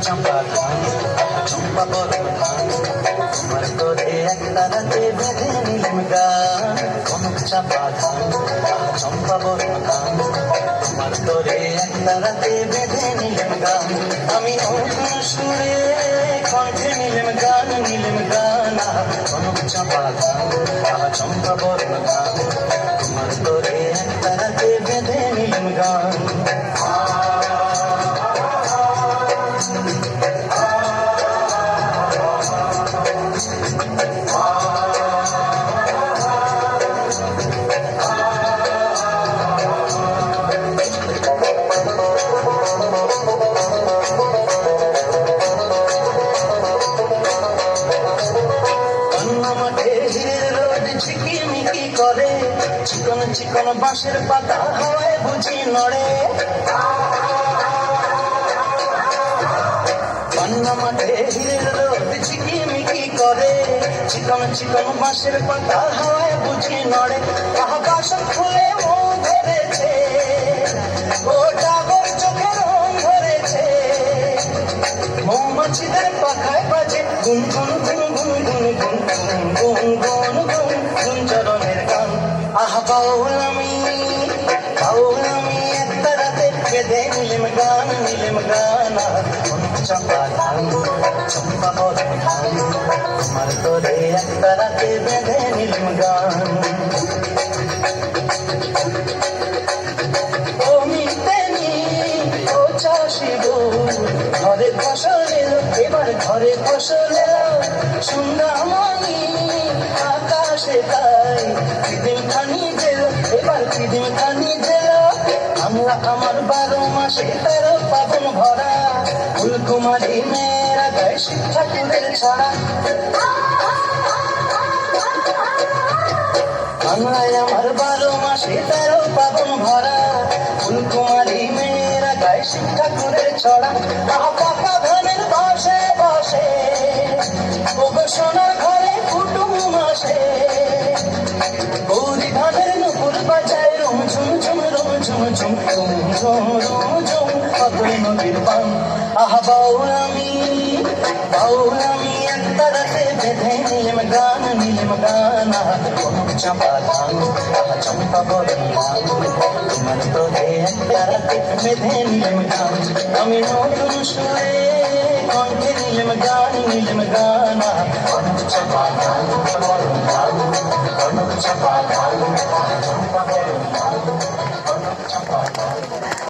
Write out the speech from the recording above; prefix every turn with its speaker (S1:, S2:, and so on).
S1: চম্পা ধান চম্পা বরণ ধান তোমার তোরে একটা রাতে বেঁধে নিলাম গান কনক চাপা ধান চম্পা বরণ ধান তোমার তোরে একটা রাতে বেঁধে নিলাম গান আমি নতুন সুরে কণ্ঠে নিলাম গান কনক চাপা ধান চম্পা বরণ ধান তোমার তোরে একটা রাতে বেঁধে নিলাম গান করে চিকন চিকন বাঁশের পাতা হাওয়ায় বুঝি নড়ে পান্না মাঠে হিরের রোদ ঝিকিমিকি করে চিকন চিকন বাঁশের পাতা হাওয়ায় বুঝি নড়ে আকাশ খুলে ও ধরেছে ও ডাগর চোখে রং ধরেছে মৌমাছিদের পাখায় বাজে গুন গুন গুন গুন গুন গুন গুন গুন গুন গুন চরণের গান আহা বাউল আমি একটা রাতে বেঁধে নিলাম গান চম্পা ধান চম্পা বরণ ধান তোমার তোরে একটা রাতে বেঁধে নিলাম গান ও মিতেনি ও চাষি গো ঘরে ফসল এলো এবার ঘরে ফসল এলো সুন্দরমণি আকাশে তাই দিন খানি দিল এবার দিন খানি দিল আমরা আমার 12 মাসে 13 পাবন ভরা ফুলকুমারী মেয়েরা গায়ে শিব ঠাকুরের ছড়া বাংলায় আমার 12 মাসে 13 পাবন ভরা ফুলকুমারী মেয়েরা গায়ে শিব ঠাকুরের ছড়া পাকা ধানের বসে বসে সোনার ঘরে কুটুম আসে গৌরী ধানের নুপুর বাজায় রুম ঝুম ঝুম রুম ঝুম ঝুম রুম ঝুম রুম ঝুম কতই নদীর পান আহা বাউল আমি একটা রাতে বেঁধে নিলাম গান কনক চাপা ধান চম্পা বরণ ধান তোমার তোরে একটা রাতে বেঁধে নিলাম গান আমি নতুন সুরে কণ্ঠে নিলাম গান কনক চাপা ধান বরণ ধান কনক চাপা ধান চম্পা বরণ ধান কনক চাপা ধান